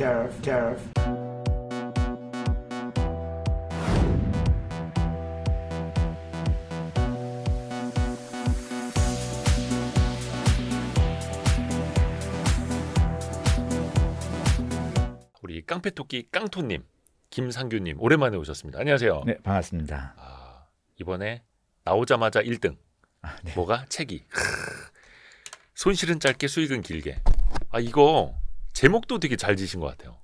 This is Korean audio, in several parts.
tariff. 우리 깡패토끼 깡토님, 김상규님 오랜만에 오셨습니다. 안녕하세요. 네, 반갑습니다. 이번에 나오자마자 1등. 네. 뭐가? 책이. 손실은 짧게 수익은 길게. 이거 제목도 되게 잘 지신 것 같아요.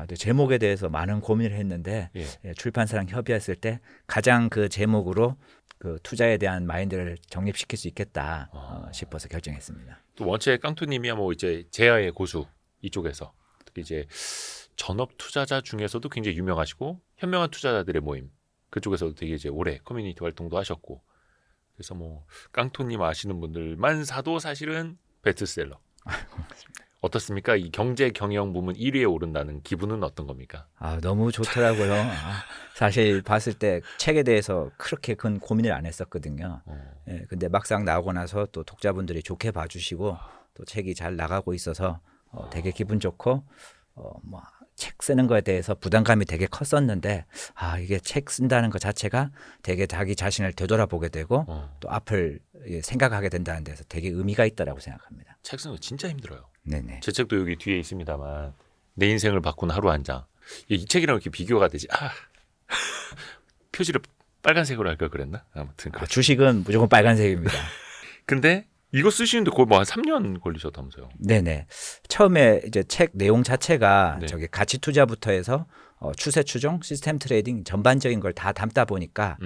네, 제목에 대해서 많은 고민을 했는데 출판사랑 협의했을 때 가장 그 제목으로 그 투자에 대한 마인드를 정립시킬 수 있겠다 싶어서 결정했습니다. 또 원체 깡토님이야 뭐 이제 제야의 고수 이쪽에서 특히 이제 전업 투자자 중에서도 굉장히 유명하시고 현명한 투자자들의 모임 그쪽에서도 되게 이제 오래 커뮤니티 활동도 하셨고 그래서 뭐 깡토님 아시는 분들만 사도 사실은 베스트셀러. 어떻습니까? 이 경제 경영 부문 1위에 오른다는 기분은 어떤 겁니까? 너무 좋더라고요. 사실 봤을 때 책에 대해서 그렇게 큰 고민을 안 했었거든요. 근데 막상 나오고 나서 또 독자분들이 좋게 봐주시고 또 책이 잘 나가고 있어서 되게 기분 좋고 뭐 책 쓰는 거에 대해서 부담감이 되게 컸었는데 이게 책 쓴다는 것 자체가 되게 자기 자신을 되돌아보게 되고 또 앞을 생각하게 된다는 데서 되게 의미가 있다라고 생각합니다. 책 쓰는 거 진짜 힘들어요. 네네. 제 책도 여기 뒤에 있습니다만 내 인생을 바꾼 하루 한 장. 이 책이랑 이렇게 비교가 되지. 표지를 빨간색으로 할 걸 그랬나? 아무튼 주식은 무조건 빨간색입니다. 근데 이거 쓰시는데 거의 뭐 한 3년 걸리셨다면서요? 네네. 처음에 이제 책 내용 자체가 네. 저기 가치 투자부터 해서 추세 추종, 시스템 트레이딩 전반적인 걸 다 담다 보니까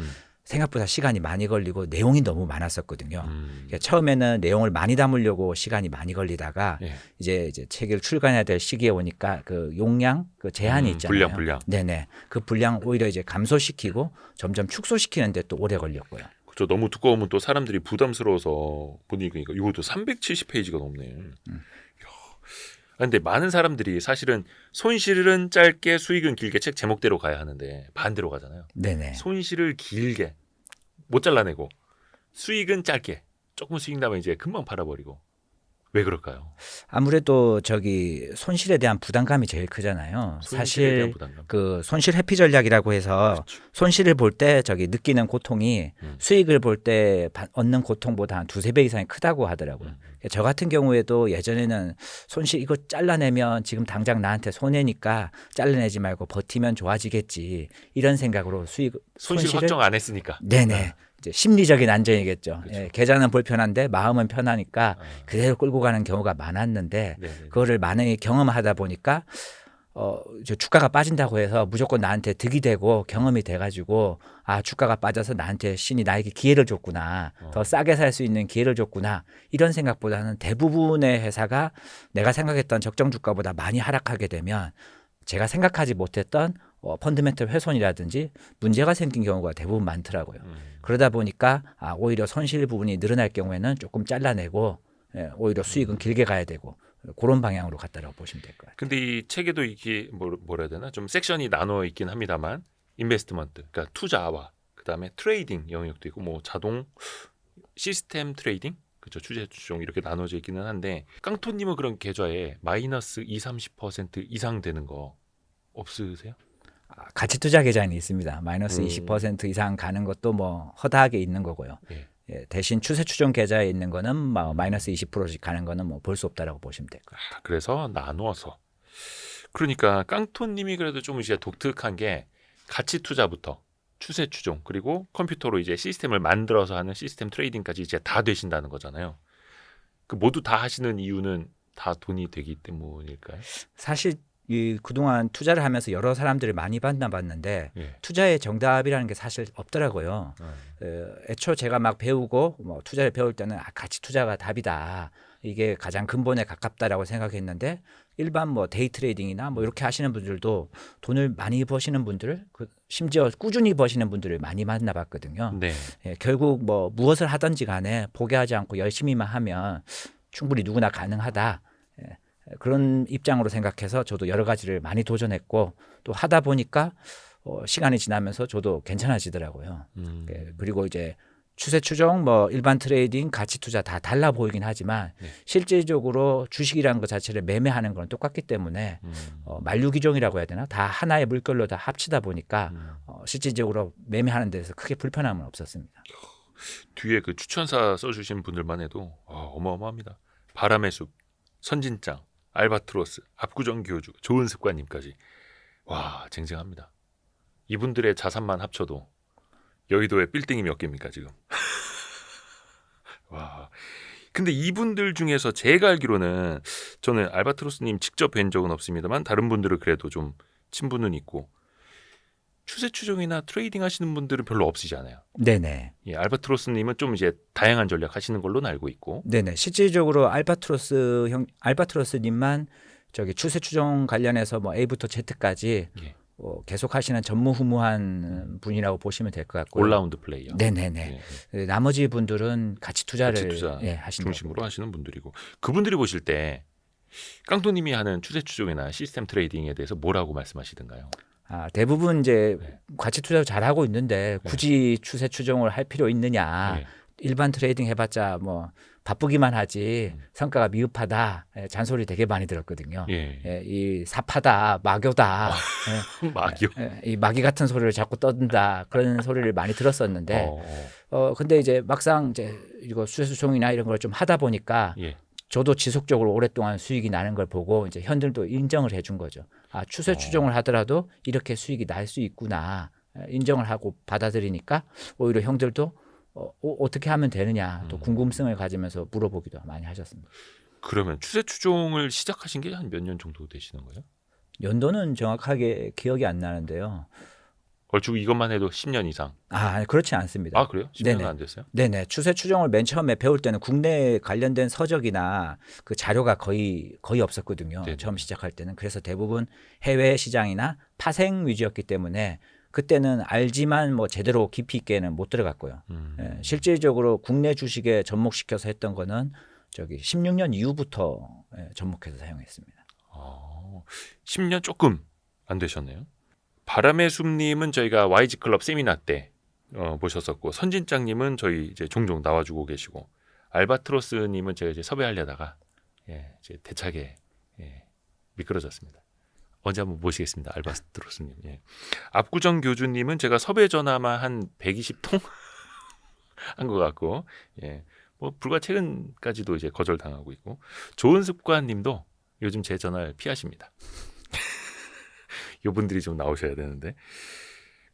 생각보다 시간이 많이 걸리고 내용이 너무 많았었거든요. 그러니까 처음에는 내용을 많이 담으려고 시간이 많이 걸리다가 이제 책을 출간해야 될 시기에 오니까 그 용량, 그 제한이 있잖아요. 분량. 네네. 그 분량 오히려 이제 감소시키고 점점 축소시키는데 또 오래 걸렸고요. 그렇죠. 너무 두꺼우면 또 사람들이 부담스러워서 보니까 이것도 370페이지가 넘네. 근데 많은 사람들이 사실은 손실은 짧게 수익은 길게 책 제목대로 가야 하는데 반대로 가잖아요. 네네. 손실을 길게 못 잘라내고 수익은 짧게 조금 수익 나면 이제 금방 팔아버리고 왜 그럴까요? 아무래도 저기 손실에 대한 부담감이 제일 크잖아요. 손실에 대한 사실 부담감. 그 손실 회피 전략이라고 해서 그렇죠. 손실을 볼 때 저기 느끼는 고통이 수익을 볼 때 얻는 고통보다 한 두세 배 이상이 크다고 하더라고요. 저 같은 경우에도 예전에는 손실 이거 잘라내면 지금 당장 나한테 손해니까 잘라내지 말고 버티면 좋아지겠지 이런 생각으로 손실 확정 안 했으니까. 네네. 이제 심리적인 안정이겠죠. 그렇죠. 계좌는 불편한데 마음은 편하니까 그대로 끌고 가는 경우가 많았는데 그거를 많이 경험하다 보니까 이제 주가가 빠진다고 해서 무조건 나한테 득이 되고 경험이 돼가지고 주가가 빠져서 나한테 신이 나에게 기회를 줬구나. 더 싸게 살 수 있는 기회를 줬구나. 이런 생각보다는 대부분의 회사가 내가 생각했던 적정 주가보다 많이 하락하게 되면 제가 생각하지 못했던 펀드멘털 훼손이라든지 문제가 생긴 경우가 대부분 많더라고요. 그러다 보니까 오히려 손실 부분이 늘어날 경우에는 조금 잘라내고 오히려 수익은 길게 가야 되고 그런 방향으로 갔다라고 보시면 될 것 같아요. 근데 이 책에도 이게 뭐라 해야 되나 좀 섹션이 나눠 있긴 합니다만 인베스트먼트, 그러니까 투자와 그다음에 트레이딩 영역도 있고 뭐 자동 시스템 트레이딩 그렇죠. 추세 추종 이렇게 나눠져 있기는 한데 깡토님은 그런 계좌에 마이너스 20-30% 이상 되는 거 없으세요? 가치 투자 계좌는 있습니다. 마이너스 20% 이상 가는 것도 뭐 허다하게 있는 거고요. 대신 추세 추종 계좌에 있는 거는 마이너스 20%씩 가는 거는 뭐 볼 수 없다라고 보시면 될 거예요. 그래서 나누어서 그러니까 깡토님이 그래도 좀 이제 독특한 게 가치 투자부터 추세 추종 그리고 컴퓨터로 이제 시스템을 만들어서 하는 시스템 트레이딩까지 이제 다 되신다는 거잖아요. 그 모두 다 하시는 이유는 다 돈이 되기 때문일까요? 사실 그동안 투자를 하면서 여러 사람들을 많이 만나봤는데 투자의 정답이라는 게 사실 없더라고요. 애초 제가 막 배우고 뭐 투자를 배울 때는 가치 투자가 답이다. 이게 가장 근본에 가깝다라고 생각했는데 일반 뭐 데이 트레이딩이나 뭐 이렇게 하시는 분들도 돈을 많이 버시는 분들 심지어 꾸준히 버시는 분들을 많이 만나봤거든요. 결국 뭐 무엇을 하든지 간에 포기하지 않고 열심히만 하면 충분히 누구나 가능하다. 그런 입장으로 생각해서 저도 여러 가지를 많이 도전했고 또 하다 보니까 시간이 지나면서 저도 괜찮아지더라고요. 그리고 이제 추세 추종, 뭐 일반 트레이딩, 가치 투자 다 달라 보이긴 하지만 네. 실질적으로 주식이라는 것 자체를 매매하는 건 똑같기 때문에 만류기종이라고 해야 되나? 다 하나의 물결로 다 합치다 보니까 실질적으로 매매하는 데서 크게 불편함은 없었습니다. 뒤에 그 추천사 써주신 분들만 해도 어마어마합니다. 바람의 숲, 선진장, 알바트로스, 압구정 교주, 좋은 습관님까지 와 쟁쟁합니다. 이분들의 자산만 합쳐도 여의도에 빌딩이 몇 개입니까 지금? 와. 근데 이분들 중에서 제가 알기로는 저는 알바트로스님 직접 뵌 적은 없습니다만 다른 분들은 그래도 좀 친분은 있고 추세 추종이나 트레이딩 하시는 분들은 별로 없으시잖아요. 네네. 예, 알바트로스님은 좀 이제 다양한 전략 하시는 걸로는 알고 있고. 네네. 실질적으로 알바트로스님만 저기 추세 추종 관련해서 뭐 A부터 Z까지 예. 계속 하시는 전무후무한 분이라고 보시면 될 것 같고요. 올라운드 플레이어. 네네네. 예. 나머지 분들은 가치 투자를 가치 투자 하신다고. 중심으로 하시는 분들이고 그분들이 보실 때 깡토님이 하는 추세 추종이나 시스템 트레이딩에 대해서 뭐라고 말씀하시던가요? 대부분 이제 네. 가치 투자를 잘하고 있는데 굳이 추세 추종을 할 필요 있느냐. 네. 일반 트레이딩 해봤자 뭐 바쁘기만 하지 성과가 미흡하다. 잔소리 되게 많이 들었거든요. 예. 이 사파다, 마교다. 막이요. 이 마귀 같은 소리를 자꾸 떠든다. 그런 소리를 많이 들었었는데 근데 이제 막상 이제 이거 추세 추종이나 이런 걸 좀 하다 보니까 예. 저도 지속적으로 오랫동안 수익이 나는 걸 보고 이제 현들도 인정을 해준 거죠. 추세 추종을 하더라도 이렇게 수익이 날 수 있구나 인정을 하고 받아들이니까 오히려 형들도 어떻게 하면 되느냐 또 궁금증을 가지면서 물어보기도 많이 하셨습니다. 그러면 추세 추종을 시작하신 게 한 몇 년 정도 되시는 거예요? 연도는 정확하게 기억이 안 나는데요. 얼추 이것만 해도 10년 이상. 그렇지 않습니다. 그래요? 10년은 네네. 안 됐어요? 네네. 추세 추종을 맨 처음에 배울 때는 국내 관련된 서적이나 그 자료가 거의 없었거든요. 네네. 처음 시작할 때는. 그래서 대부분 해외 시장이나 파생 위주였기 때문에 그때는 알지만 뭐 제대로 깊이 있게는 못 들어갔고요. 실질적으로 국내 주식에 접목시켜서 했던 거는 저기 16년 이후부터 접목해서 사용했습니다. 10년 조금 안 되셨네요. 바람의 숲님은 저희가 YG 클럽 세미나 때 모셨었고 선진장님은 저희 이제 종종 나와주고 계시고 알바트로스님은 제가 이제 섭외하려다가 이제 대차게 미끄러졌습니다. 언제 한번 모시겠습니다, 알바트로스님. 압구정 교주님은 제가 섭외 전화만 한 120통 한 것 같고, 뭐 불과 최근까지도 이제 거절당하고 있고 좋은 습관님도 요즘 제 전화를 피하십니다. 이분들이 좀 나오셔야 되는데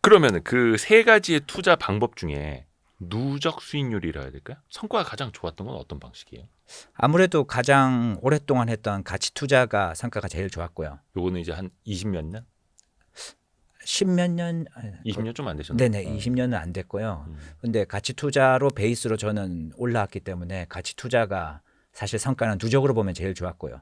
그러면 그 세 가지의 투자 방법 중에 누적 수익률이라 해야 될까요? 성과가 가장 좋았던 건 어떤 방식이에요? 아무래도 가장 오랫동안 했던 가치 투자가 성과가 제일 좋았고요. 요거는 이제 한 20몇 년? 10몇 년? 20년 좀 안 되셨나요? 네네. 20년은 안 됐고요. 근데 가치 투자로 베이스로 저는 올라왔기 때문에 가치 투자가 사실 성과는 누적으로 보면 제일 좋았고요.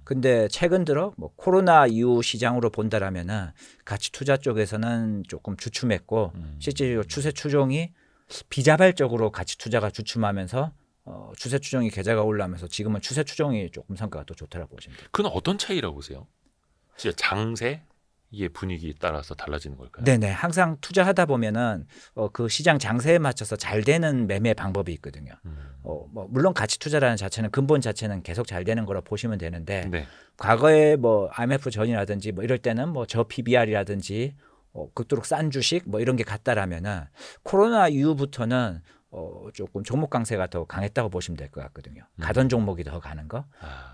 근데 최근 들어 뭐 코로나 이후 시장으로 본다라면은 가치 투자 쪽에서는 조금 주춤했고 실제로 추세 추종이 비자발적으로 가치 투자가 주춤하면서 추세 추종이 계좌가 올라오면서 지금은 추세 추종이 조금 성과가 더 좋다라고 보시면 돼요. 그건 어떤 차이라고 보세요? 진짜 장세? 이게 분위기에 따라서 달라지는 걸까요? 네네. 항상 투자하다 보면은 그 시장 장세에 맞춰서 잘 되는 매매 방법이 있거든요. 뭐 물론 가치 투자라는 자체는 근본 자체는 계속 잘 되는 거라 보시면 되는데 과거에 뭐 IMF 전이라든지 뭐 이럴 때는 뭐 저 PBR이라든지 극도로 싼 주식 뭐 이런 게 같다라면은 코로나 이후부터는 조금 종목 강세가 더 강했다고 보시면 될 것 같거든요. 가던 종목이 더 가는 거.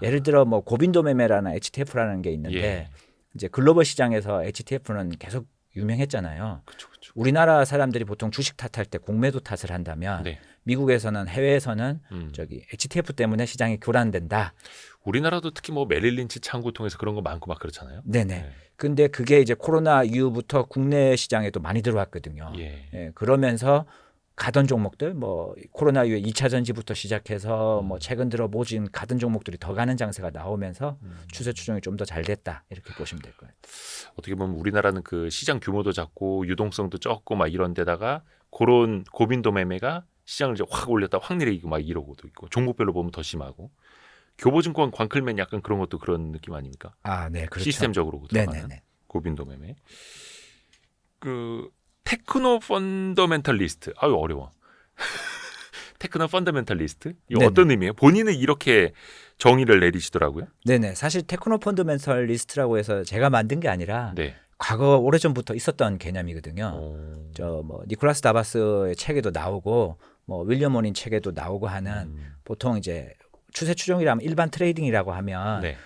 예를 들어 뭐 고빈도 매매라는 HTF라는 게 있는데 이제 글로벌 시장에서 HTF는 계속 유명했잖아요. 그쵸. 우리나라 사람들이 보통 주식 탓할 때 공매도 탓을 한다면 미국에서는 해외에서는 저기 HTF 때문에 시장이 교란된다. 우리나라도 특히 뭐 메릴 린치 창구 통해서 그런 거 많고 막 그렇잖아요. 네네. 근데 그게 이제 코로나 이후부터 국내 시장에도 많이 들어왔거든요. 그러면서 가던 종목들 뭐 코로나 이후에 2차 전지부터 시작해서 뭐 최근 들어 모진 가던 종목들이 더 가는 장세가 나오면서 추세 추종이 좀 더 잘 됐다 이렇게 보시면 될 거예요. 어떻게 보면 우리나라는 그 시장 규모도 작고 유동성도 적고 막 이런 데다가 그런 고빈도 매매가 시장을 이제 확 올렸다 확 내리고 막 이러고도 있고 종목별로 보면 더 심하고 교보증권 광클맨 약간 그런 것도 그런 느낌 아닙니까? 네, 그렇죠. 시스템적으로 들어가는 고빈도 매매. 그 테크노 펀더멘탈리스트. 어려워. 테크노 펀더멘탈리스트? 이거 네네. 어떤 의미예요? 본인은 이렇게 정의를 내리시더라고요. 네네. 사실 테크노 펀더멘털리스트라고 해서 제가 만든 게 아니라 네. 과거 오래전부터 있었던 개념이거든요. 저 뭐 니콜라스 다바스의 책에도 나오고 뭐 윌리엄 오닌 책에도 나오고 하는 보통 이제 추세 추종이라면 일반 트레이딩이라고 하면 네.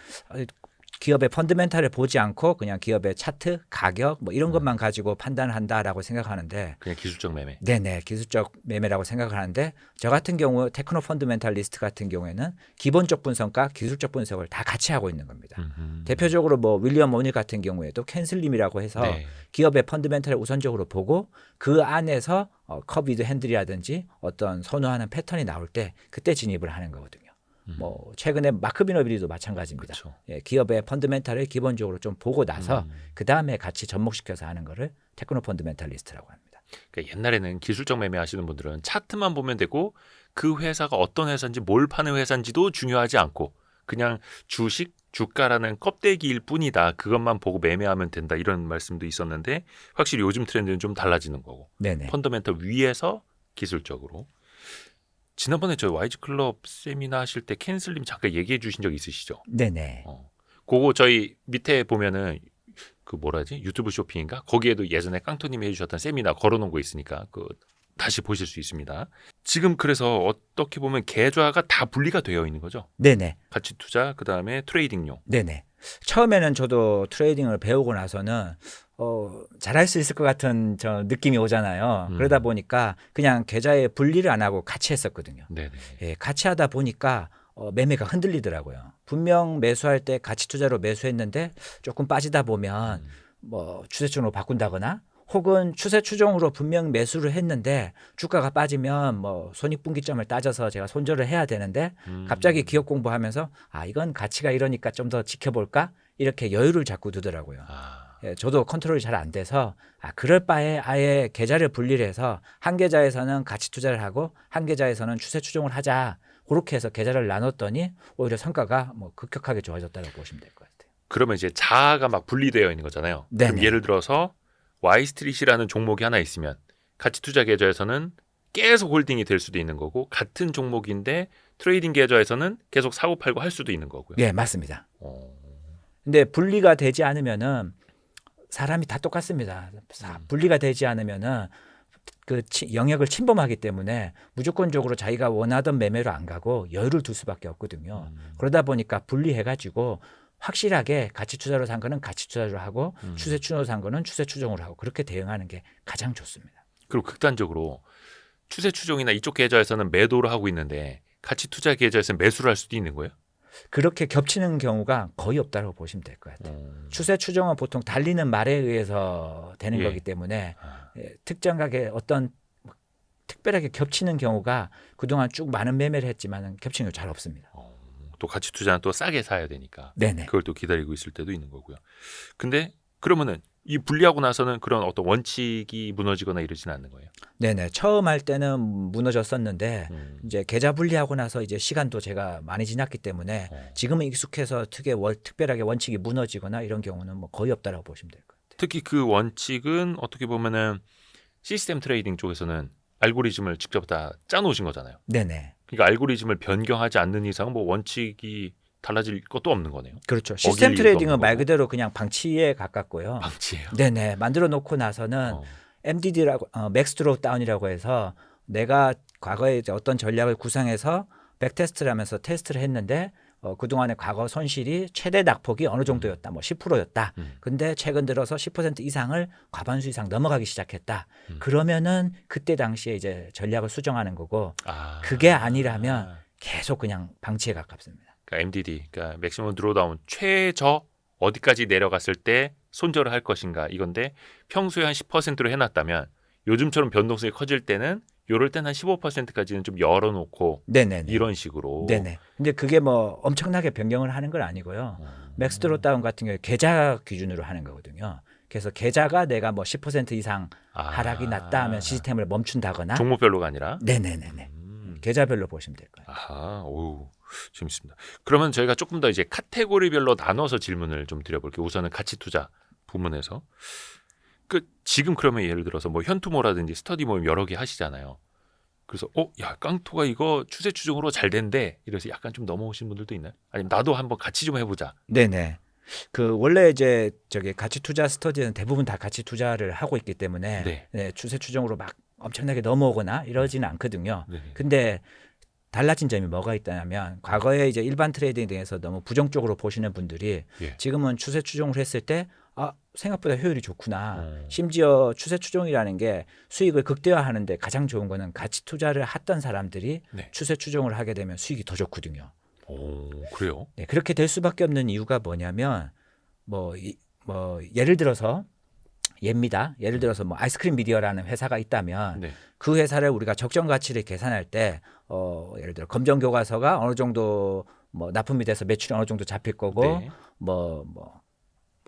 기업의 펀더멘탈을 보지 않고 그냥 기업의 차트, 가격 뭐 이런 것만 가지고 판단을 한다라고 생각하는데 그냥 기술적 매매. 네네 기술적 매매라고 생각을 하는데 저 같은 경우 테크노 펀더멘탈리스트 같은 경우에는 기본적 분석과 기술적 분석을 다 같이 하고 있는 겁니다. 대표적으로 뭐 윌리엄 오닐 같은 경우에도 캔슬림이라고 해서 네. 기업의 펀더멘탈을 우선적으로 보고 그 안에서 커비드 핸들이라든지 어떤 선호하는 패턴이 나올 때 그때 진입을 하는 거거든요. 뭐 최근에 마크 비너빌리도 마찬가지입니다. 그렇죠. 예, 기업의 펀더멘탈을 기본적으로 좀 보고 나서 그 다음에 같이 접목시켜서 하는 거를 테크노 펀더멘탈리스트라고 합니다. 그러니까 옛날에는 기술적 매매 하시는 분들은 차트만 보면 되고 그 회사가 어떤 회사인지 뭘 파는 회사인지도 중요하지 않고 그냥 주식, 주가라는 껍데기일 뿐이다. 그것만 보고 매매하면 된다. 이런 말씀도 있었는데 확실히 요즘 트렌드는 좀 달라지는 거고. 네네. 펀더멘털 위에서 기술적으로. 지난번에 저 와이즈 클럽 세미나 하실 때 캔슬님 잠깐 얘기해 주신 적 있으시죠? 네네. 그거 저희 밑에 보면은 그 뭐라지 유튜브 쇼핑인가 거기에도 예전에 깡토님이 해주셨던 세미나 걸어놓은 거 있으니까 그 다시 보실 수 있습니다. 지금 그래서 어떻게 보면 계좌가 다 분리가 되어 있는 거죠. 네네. 가치 투자 그 다음에 트레이딩용. 네네. 처음에는 저도 트레이딩을 배우고 나서는 잘할 수 있을 것 같은 저 느낌이 오잖아요. 그러다 보니까 그냥 계좌에 분리를 안 하고 같이 했었거든요. 네네. 예, 같이 하다 보니까 매매가 흔들리더라고요. 분명 매수할 때 가치 투자로 매수했는데 조금 빠지다 보면 뭐 추세추종으로 바꾼다거나 혹은 추세 추종으로 분명 매수를 했는데 주가가 빠지면 뭐 손익분기점을 따져서 제가 손절을 해야 되는데 갑자기 기업 공부하면서 아 이건 가치가 이러니까 좀 더 지켜볼까 이렇게 여유를 자꾸 두더라고요. 예, 저도 컨트롤이 잘 안 돼서 그럴 바에 아예 계좌를 분리를 해서 한 계좌에서는 가치 투자를 하고 한 계좌에서는 추세 추종을 하자. 그렇게 해서 계좌를 나눴더니 오히려 성과가 뭐 급격하게 좋아졌다고 보시면 될 것 같아요. 그러면 이제 자아가 막 분리되어 있는 거잖아요. 그럼 네네. 예를 들어서 Y스트릿이라는 종목이 하나 있으면 가치 투자 계좌에서는 계속 홀딩이 될 수도 있는 거고 같은 종목인데 트레이딩 계좌에서는 계속 사고 팔고 할 수도 있는 거고요. 네, 맞습니다. 근데 분리가 되지 않으면은 사람이 다 똑같습니다. 분리가 되지 않으면은 그 영역을 침범하기 때문에 무조건적으로 자기가 원하던 매매로 안 가고 여유를 둘 수밖에 없거든요. 그러다 보니까 분리해가지고 확실하게 가치 투자로 산 거는 가치 투자로 하고 추세 추종으로 산 거는 추세 추종으로 하고 그렇게 대응하는 게 가장 좋습니다. 그리고 극단적으로 추세 추종이나 이쪽 계좌에서는 매도를 하고 있는데 가치 투자 계좌에서는 매수를 할 수도 있는 거예요? 그렇게 겹치는 경우가 거의 없다고 보시면 될 것 같아요. 추세 추종은 보통 달리는 말에 의해서 되는 예. 거기 때문에 특정 가게 어떤 특별하게 겹치는 경우가 그동안 쭉 많은 매매를 했지만 겹치는 경우 잘 없습니다. 또 가치 투자는 또 싸게 사야 되니까 네네. 그걸 또 기다리고 있을 때도 있는 거고요. 근데 그러면은 이 분리하고 나서는 그런 어떤 원칙이 무너지거나 이러지는 않는 거예요? 네네. 처음 할 때는 무너졌었는데 이제 계좌 분리하고 나서 이제 시간도 제가 많이 지났기 때문에 지금은 익숙해서 특별하게 원칙이 무너지거나 이런 경우는 뭐 거의 없다라고 보시면 될 것 같아요. 특히 그 원칙은 어떻게 보면은 시스템 트레이딩 쪽에서는 알고리즘을 직접 다 짜놓으신 거잖아요. 네네. 그러니까 알고리즘을 변경하지 않는 이상 뭐 원칙이 달라질 것도 없는 거네요. 그렇죠. 시스템 이유도 트레이딩은 없는 말 거고. 그대로 그냥 방치에 가깝고요. 방치예요. 네네. 만들어 놓고 나서는 MDD라고 맥스 드로우 다운이라고 해서 내가 과거에 이제 어떤 전략을 구상해서 백테스트를 하면서 테스트를 했는데 그동안의 과거 손실이 최대 낙폭이 어느 정도였다. 뭐 10%였다. 근데 최근 들어서 10% 이상을 과반수 이상 넘어가기 시작했다. 그러면은 그때 당시에 이제 전략을 수정하는 거고 그게 아니라면 계속 그냥 방치에 가깝습니다. 그러니까 MDD, 그러니까 맥시멈 드로다운 최저 어디까지 내려갔을 때 손절을 할 것인가 이건데 평소에 한 10%로 해놨다면 요즘처럼 변동성이 커질 때는 요럴 땐 한 15%까지는 좀 열어놓고 네네네. 이런 식으로. 네네. 근데 그게 뭐 엄청나게 변경을 하는 건 아니고요. 맥스 드로다운 같은 경우에 계좌 기준으로 하는 거거든요. 그래서 계좌가 내가 뭐 10% 이상 하락이 났다 하면 시스템을 멈춘다거나. 종목별로가 아니라. 네네네네. 계좌별로 보시면 될 거예요. 아하, 오, 재밌습니다. 그러면 저희가 조금 더 이제 카테고리별로 나눠서 질문을 좀 드려볼게요. 우선은 가치 투자 부문에서. 지금 그러면 예를 들어서 뭐 현투모라든지 스터디 모임 여러 개 하시잖아요. 그래서 야 깡토가 이거 추세 추종으로 잘 된대. 이래서 약간 좀 넘어오신 분들도 있나요? 아니면 나도 한번 같이 좀 해보자. 네네. 그 원래 이제 저기 가치 투자 스터디는 대부분 다 가치 투자를 하고 있기 때문에 네. 네, 추세 추종으로 막 엄청나게 넘어오거나 이러지는 않거든요. 네. 근데 달라진 점이 뭐가 있다면 과거에 이제 일반 트레이딩에 대해서 너무 부정적으로 보시는 분들이 예. 지금은 추세 추종을 했을 때 생각보다 효율이 좋구나. 어. 심지어 추세 추종이라는 게 수익을 극대화하는데 가장 좋은 거는 가치 투자를 했던 사람들이 네. 추세 추종을 하게 되면 수익이 더 좋거든요. 오, 그래요? 네, 그렇게 될 수밖에 없는 이유가 뭐냐면 뭐 예를 들어서 예를 들어서 뭐 아이스크림 미디어라는 회사가 있다면 네. 그 회사를 우리가 적정 가치를 계산할 때 예를 들어 검정 교과서가 어느 정도 뭐 납품이 돼서 매출이 어느 정도 잡힐 거고 네. 뭐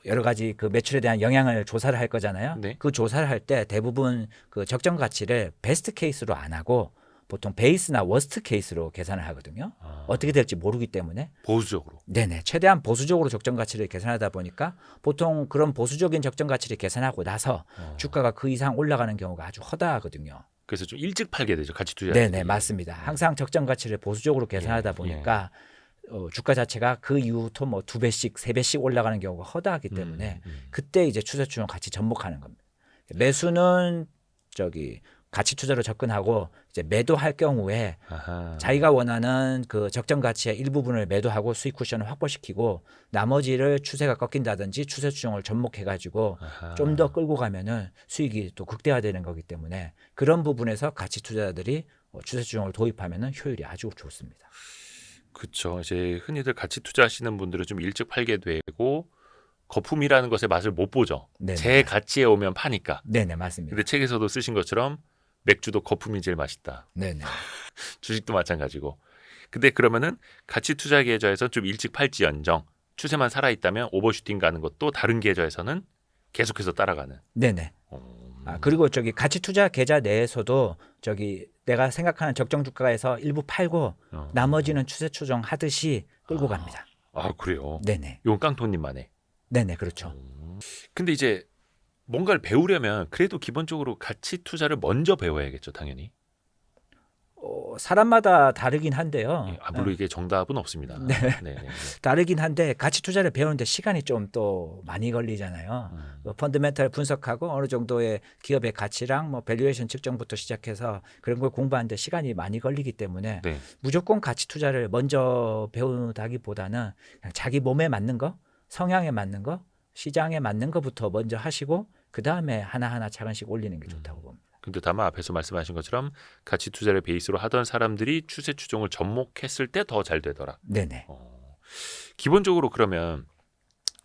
여러 가지 그 매출에 대한 영향을 조사를 할 거잖아요. 네. 그 조사를 할 때 대부분 그 적정 가치를 베스트 케이스로 안 하고 보통 베이스나 워스트 케이스로 계산을 하거든요. 어떻게 될지 모르기 때문에 보수적으로. 네네 최대한 보수적으로 적정 가치를 계산하다 보니까 보통 그런 보수적인 적정 가치를 계산하고 나서 주가가 그 이상 올라가는 경우가 아주 허다하거든요. 그래서 좀 일찍 팔게 되죠. 가치 투자. 네네 맞습니다. 항상 적정 가치를 보수적으로 계산하다 보니까 주가 자체가 그 이후부터 뭐 2배씩 3배씩 올라가는 경우가 허다하기 때문에 그때 이제 추세 추종 같이 접목하는 겁니다. 매수는 저기 가치 투자로 접근하고 이제 매도할 경우에 아하. 자기가 원하는 그 적정 가치의 일부분을 매도하고 수익 쿠션을 확보시키고 나머지를 추세가 꺾인다든지 추세 추종을 접목해 가지고 좀 더 끌고 가면은 수익이 또 극대화되는 거기 때문에 그런 부분에서 가치 투자자들이 추세 추종을 도입하면은 효율이 아주 좋습니다. 그렇죠. 이제 흔히들 가치 투자하시는 분들은 좀 일찍 팔게 되고 거품이라는 것의 맛을 못 보죠. 네네. 제 가치에 오면 파니까. 네네 맞습니다. 근데 책에서도 쓰신 것처럼 맥주도 거품이 제일 맛있다. 네네. 주식도 마찬가지고. 근데 그러면은 가치 투자 계좌에서 좀 일찍 팔지언정 추세만 살아 있다면 오버슈팅 가는 것도 다른 계좌에서는 계속해서 따라가는. 네네. 그리고 저기 가치 투자 계좌 내에서도 저기 내가 생각하는 적정 주가에서 일부 팔고 나머지는 추세 추종 하듯이 끌고 갑니다. 아 그래요? 네네. 이건 깡통님만의. 네네 그렇죠. 근데 이제 뭔가를 배우려면 그래도 기본적으로 가치 투자를 먼저 배워야겠죠, 당연히. 사람마다 다르긴 한데요. 예, 물론 이게 정답은 없습니다. 네. 네. 다르긴 한데 가치 투자를 배우는데 시간이 좀 또 많이 걸리잖아요. 펀더멘탈 분석하고 어느 정도의 기업의 가치랑 뭐 밸류에이션 측정부터 시작해서 그런 걸 공부하는데 시간이 많이 걸리기 때문에 네. 무조건 가치 투자를 먼저 배우다기보다는 그냥 자기 몸에 맞는 거, 성향에 맞는 거, 시장에 맞는 거부터 먼저 하시고 그 다음에 하나하나 차근씩 올리는 게 좋다고 봅니다. 근데 다만 앞에서 말씀하신 것처럼 가치 투자를 베이스로 하던 사람들이 추세 추종을 접목했을 때 더 잘 되더라. 네네. 기본적으로 그러면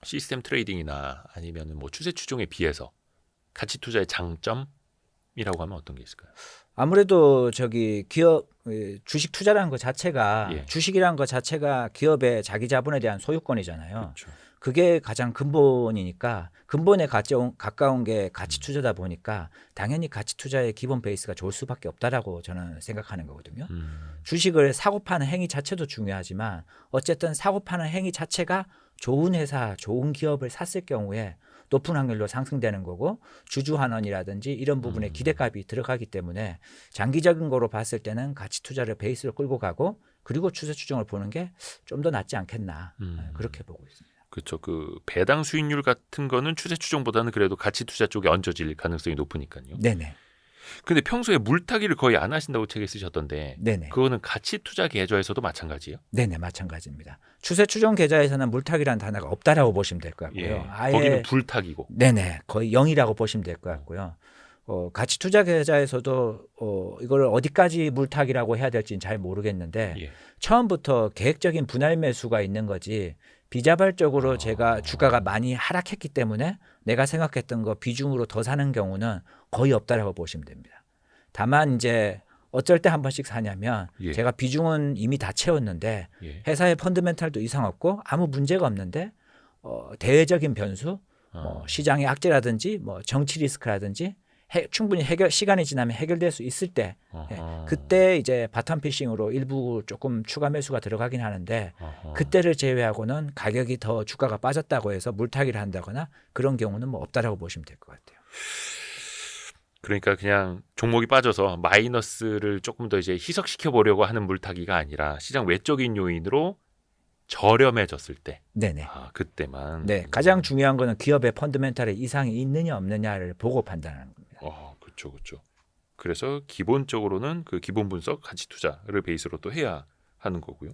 시스템 트레이딩이나 아니면 뭐 추세 추종에 비해서 가치 투자의 장점이라고 하면 어떤 게 있을까요? 아무래도 저기 기업 주식 투자라는 것 자체가 예. 주식이라는 것 자체가 기업의 자기 자본에 대한 소유권이잖아요. 그렇죠. 그게 가장 근본이니까 근본에 가까운 게 가치 투자다 보니까 당연히 가치 투자의 기본 베이스가 좋을 수밖에 없다라고 저는 생각하는 거거든요. 주식을 사고 파는 행위 자체도 중요하지만 어쨌든 사고 파는 행위 자체가 좋은 회사, 좋은 기업을 샀을 경우에 높은 확률로 상승되는 거고 주주환원이라든지 이런 부분에 기대값이 들어가기 때문에 장기적인 거로 봤을 때는 가치 투자를 베이스로 끌고 가고 그리고 추세 추종을 보는 게 좀 더 낫지 않겠나 그렇게 보고 있습니다. 그렇죠. 그 배당 수익률 같은 거는 추세 추종보다는 그래도 가치 투자 쪽에 얹어질 가능성이 높으니까요. 네네. 근데 평소에 물타기를 거의 안 하신다고 책에 쓰셨던데 네네. 그거는 가치 투자 계좌에서도 마찬가지예요? 네네 마찬가지입니다. 추세 추종 계좌에서는 물타기라는 단어가 없다라고 보시면 될 것 같고요. 예. 아예 거기는 불타기고. 네네 거의 0이라고 보시면 될 것 같고요. 가치 투자 계좌에서도 이걸 어디까지 물타기라고 해야 될지는 잘 모르겠는데 예. 처음부터 계획적인 분할 매수가 있는 거지 비자발적으로 제가 주가가 많이 하락했기 때문에 내가 생각했던 거 비중으로 더 사는 경우는 거의 없다라고 보시면 됩니다. 다만 이제 어쩔 때 한 번씩 사냐면 예. 제가 비중은 이미 다 채웠는데 예. 회사의 펀드멘탈도 이상 없고 아무 문제가 없는데 대외적인 변수, 뭐 시장의 악재라든지 뭐 정치 리스크라든지 충분히 시간이 지나면 해결될 수 있을 때 그때 이제 바텀 피싱으로 일부 조금 추가 매수가 들어가긴 하는데 그때를 제외하고는 가격이 더 주가가 빠졌다고 해서 물타기를 한다거나 그런 경우는 뭐 없다라고 보시면 될 것 같아요. 그러니까 그냥 종목이 빠져서 마이너스를 조금 더 이제 희석시켜 보려고 하는 물타기가 아니라 시장 외적인 요인으로 저렴해졌을 때, 네네. 그때만. 네, 가장 중요한 거는 기업의 펀더멘탈에 이상이 있느냐 없느냐를 보고 판단하는 겁니다. 그렇죠, 그렇죠. 그래서 기본적으로는 그 기본 분석, 가치 투자를 베이스로 또 해야 하는 거고요.